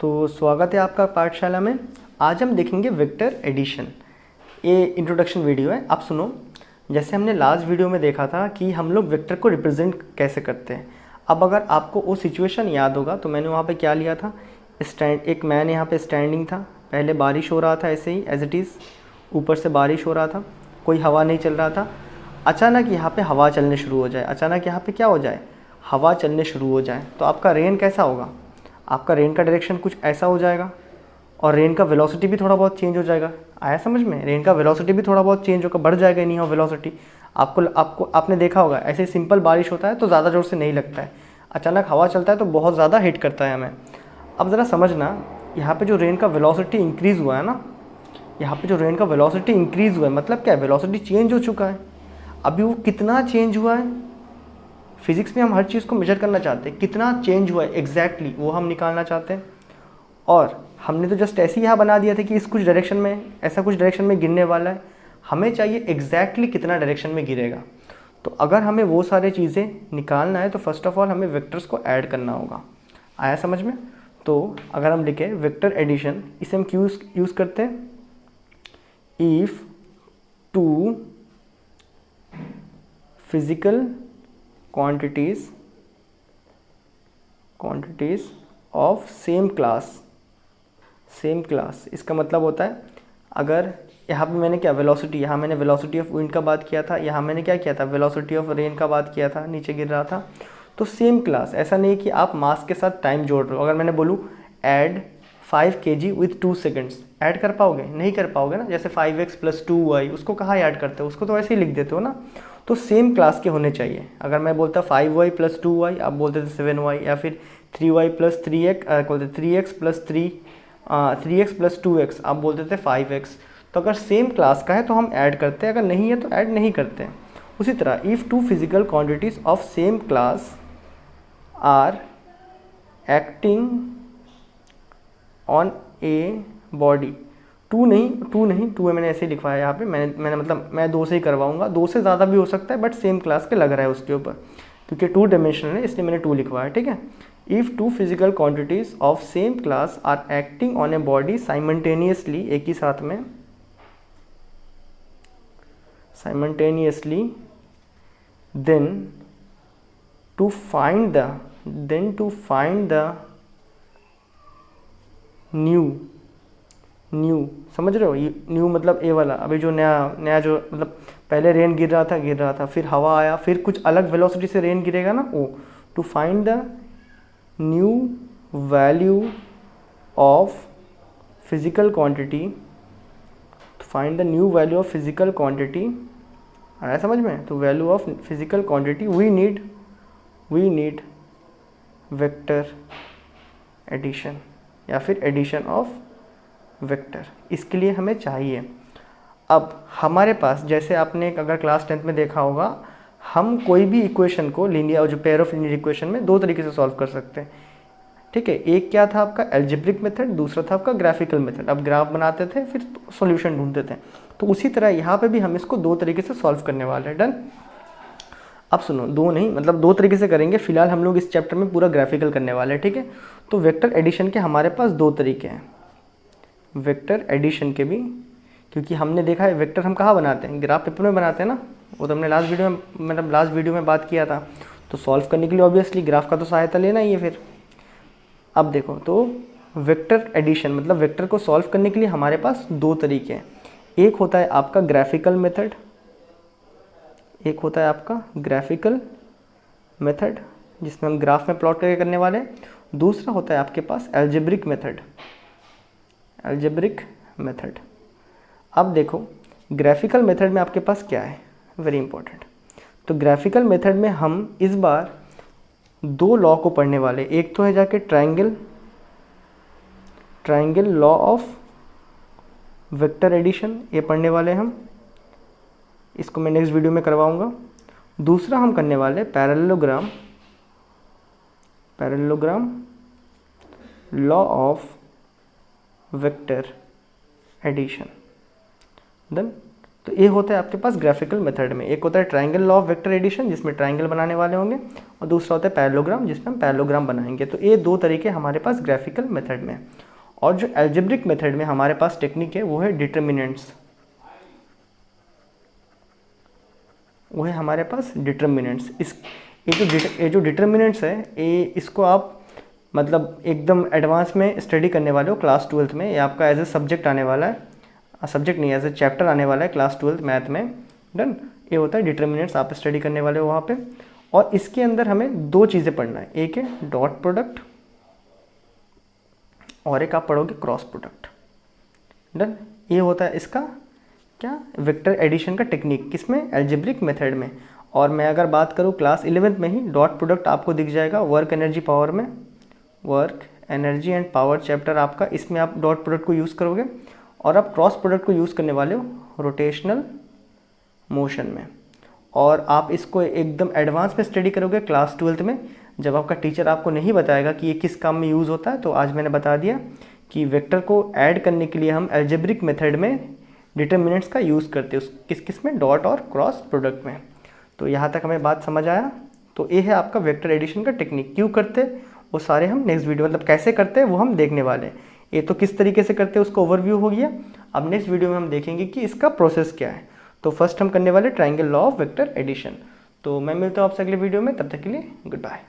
तो स्वागत है आपका पाठशाला में। आज हम देखेंगे वेक्टर एडिशन। ये इंट्रोडक्शन वीडियो है, आप सुनो। जैसे हमने लास्ट वीडियो में देखा था कि हम लोग वेक्टर को रिप्रेजेंट कैसे करते हैं। अब अगर आपको वो सिचुएशन याद होगा तो मैंने वहाँ पे क्या लिया था, एक मैन यहाँ पे स्टैंडिंग था, पहले बारिश हो रहा था ऐसे ही एज इट इज़, ऊपर से बारिश हो रहा था, कोई हवा नहीं चल रहा था। अचानक यहाँ पे हवा चलने शुरू हो जाए, अचानक यहाँ पे क्या हो जाए, हवा चलने शुरू हो जाए, तो आपका रेन कैसा होगा, आपका रेन का डायरेक्शन कुछ ऐसा हो जाएगा और रेन का वेलोसिटी भी थोड़ा बहुत चेंज हो जाएगा। आया समझ में? रेन का वेलोसिटी भी थोड़ा बहुत चेंज होगा, बढ़ जाएगा नहीं हो वेलोसिटी। आपने देखा होगा ऐसे सिंपल बारिश होता है तो ज़्यादा ज़ोर से नहीं लगता है, अचानक हवा चलता है तो बहुत ज़्यादा हिट करता है हमें। अब ज़रा समझना, यहाँ पे जो रेन का वेलोसिटी इंक्रीज़ हुआ है ना, यहाँ पे जो रेन का वेलोसिटी इंक्रीज़ हुआ है मतलब क्या है, वेलोसिटी चेंज हो चुका है। अभी वो कितना चेंज हुआ है, फिज़िक्स में हम हर चीज़ को मेजर करना चाहते हैं, कितना चेंज हुआ है एग्जैक्टली वो हम निकालना चाहते हैं। और हमने तो जस्ट ऐसे ही यहाँ बना दिया था कि इस कुछ डायरेक्शन में, ऐसा कुछ डायरेक्शन में गिरने वाला है, हमें चाहिए एग्जैक्टली कितना डायरेक्शन में गिरेगा। तो अगर हमें वो सारी चीज़ें निकालना है तो फर्स्ट ऑफ ऑल हमें वेक्टर्स को ऐड करना होगा। आया समझ में? तो अगर हम लिखें वेक्टर एडिशन, इसे हम क्यों यूज़ करते हैं, if two physical quantities of same class, इसका मतलब होता है अगर यहाँ पे मैंने क्या वेलोसिटी, यहाँ मैंने वेलोसिटी ऑफ विंड का बात किया था, यहाँ मैंने क्या किया था, वेलोसिटी ऑफ रेन का बात किया था, नीचे गिर रहा था। तो सेम क्लास, ऐसा नहीं कि आप मास के साथ टाइम जोड़ रहे हो। अगर मैंने बोलूँ add 5 kg with 2 seconds, add कर पाओगे? नहीं कर पाओगे ना। जैसे 5x + 2y, उसको कहाँ ऐड करते हो, उसको तो ऐसे ही लिख देते हो ना। तो सेम क्लास के होने चाहिए। अगर मैं बोलता 5y + 2y, आप बोलते थे 7y, या फिर 3y + 3x, बोलते 3x + 2x, आप बोलते थे 5x। तो अगर सेम क्लास का है तो हम ऐड करते हैं, अगर नहीं है तो ऐड नहीं करते हैं। उसी तरह if two physical quantities of same class are acting on a body, two है, मैंने ऐसे ही लिखवाया यहाँ पे, मैंने मतलब मैं 2 से ही करवाऊंगा, 2 से ज़्यादा भी हो सकता है बट सेम क्लास के लग रहा है उसके ऊपर, क्योंकि 2 डायमेंशनल है इसलिए मैंने 2 लिखवाया। ठीक है। If two physical quantities of same class are acting on a body simultaneously, एक ही साथ में, simultaneously, then to find the new, समझ रहे हो? ये न्यू मतलब ए वाला, अभी जो नया जो मतलब पहले रेन गिर रहा था, फिर हवा आया, फिर कुछ अलग वेलोसिटी से रेन गिरेगा ना, वो to find the new value of physical quantity, आया समझ में? तो value of physical quantity we need vector addition, या फिर एडिशन ऑफ वेक्टर, इसके लिए हमें चाहिए। अब हमारे पास, जैसे आपने अगर क्लास 10th में देखा होगा, हम कोई भी इक्वेशन को लीनियर, जो पेयर ऑफ लीनियर इक्वेशन में 2 तरीके से सॉल्व कर सकते हैं। ठीक है। एक क्या था आपका एल्जेब्रिक मेथड, दूसरा था आपका ग्राफिकल मेथड। अब ग्राफ बनाते थे फिर सॉल्यूशन ढूंढते थे। तो उसी तरह यहाँ पे भी हम इसको 2 तरीके से सॉल्व करने वाले हैं। डन। अब सुनो, 2 नहीं मतलब 2 तरीके से करेंगे। फिलहाल हम लोग इस चैप्टर में पूरा ग्राफिकल करने वाले हैं। ठीक है। तो वेक्टर एडिशन के हमारे पास 2 तरीके हैं, वेक्टर एडिशन के भी, क्योंकि हमने देखा है वेक्टर हम कहाँ बनाते हैं, ग्राफ पेपर में बनाते हैं ना। वो तो हमने लास्ट वीडियो में बात किया था। तो सॉल्व करने के लिए ऑब्वियसली ग्राफ का तो सहायता लेना ही है फिर। अब देखो, तो वेक्टर एडिशन मतलब वेक्टर को सॉल्व करने के लिए हमारे पास 2 तरीके हैं। एक होता है आपका ग्राफिकल मेथड, जिसमें हम ग्राफ में प्लॉट करके करने वाले हैं। दूसरा होता है आपके पास एल्जेब्रिक मेथड। अब देखो, ग्राफिकल मेथड में आपके पास क्या है, वेरी इंपॉर्टेंट। तो ग्राफिकल मेथड में हम इस बार 2 लॉ को पढ़ने वाले। एक तो है जाके triangle law of vector addition, ये पढ़ने वाले हम, इसको मैं नेक्स्ट वीडियो में करवाऊंगा। दूसरा हम करने वाले parallelogram law of vector addition. Then तो ये होता है आपके पास ग्राफिकल मेथड में। एक होता है triangle law of vector addition जिसमें ट्रायंगल बनाने वाले होंगे, और दूसरा होता है पैरेललोग्राम जिसमें हम पैरेललोग्राम बनाएंगे। तो ये दो तरीके हमारे पास ग्राफिकल मेथड में। और जो एल्जेब्रिक मेथड में हमारे पास टेक्निक है वो है डिटर्मिनेंट्स। वो है हमारे पास डिटर्मिनेंट्स। ये जो डिटर्मिनेंट्स है इसको आप मतलब एकदम एडवांस में स्टडी करने वाले हो क्लास 12th में। ये आपका एज ए सब्जेक्ट आने वाला है, सब्जेक्ट नहीं एज ए चैप्टर आने वाला है क्लास 12th मैथ में। डन। ये होता है डिटर्मिनेंट्स, आप स्टडी करने वाले हो वहाँ पे। और इसके अंदर हमें दो चीज़ें पढ़ना है, एक है डॉट प्रोडक्ट और एक आप पढ़ोगे क्रॉस प्रोडक्ट। डन। ये होता है इसका क्या, वेक्टर एडिशन का टेक्निक, किसमें, एल्जेब्रिक मेथड में। और मैं अगर बात करूँ क्लास 11th में ही डॉट प्रोडक्ट आपको दिख जाएगा वर्क एनर्जी पावर में, work energy and power chapter आपका, इसमें आप डॉट प्रोडक्ट को यूज़ करोगे। और आप क्रॉस प्रोडक्ट को यूज़ करने वाले हो रोटेशनल मोशन में। और आप इसको एकदम एडवांस में स्टडी करोगे क्लास 12th में, जब आपका टीचर आपको नहीं बताएगा कि ये किस काम में यूज़ होता है। तो आज मैंने बता दिया कि वेक्टर को ऐड करने के लिए हम एल्जेब्रिक मेथड में डिटर्मिनेंट्स का यूज़ करते हैं, किस किस में, डॉट और क्रॉस प्रोडक्ट में। तो यहाँ तक हमें बात समझ आया। तो ये है आपका वेक्टर एडिशन का टेक्निक। क्यों करते वो सारे हम नेक्स्ट वीडियो, मतलब कैसे करते हैं वो हम देखने वाले हैं। ये तो किस तरीके से करते हैं उसका ओवरव्यू हो गया। अब नेक्स्ट वीडियो में हम देखेंगे कि इसका प्रोसेस क्या है। तो फर्स्ट हम करने वाले triangle law of vector addition. तो मैं मिलता हूँ आपसे अगले वीडियो में, तब तक के लिए गुड बाय।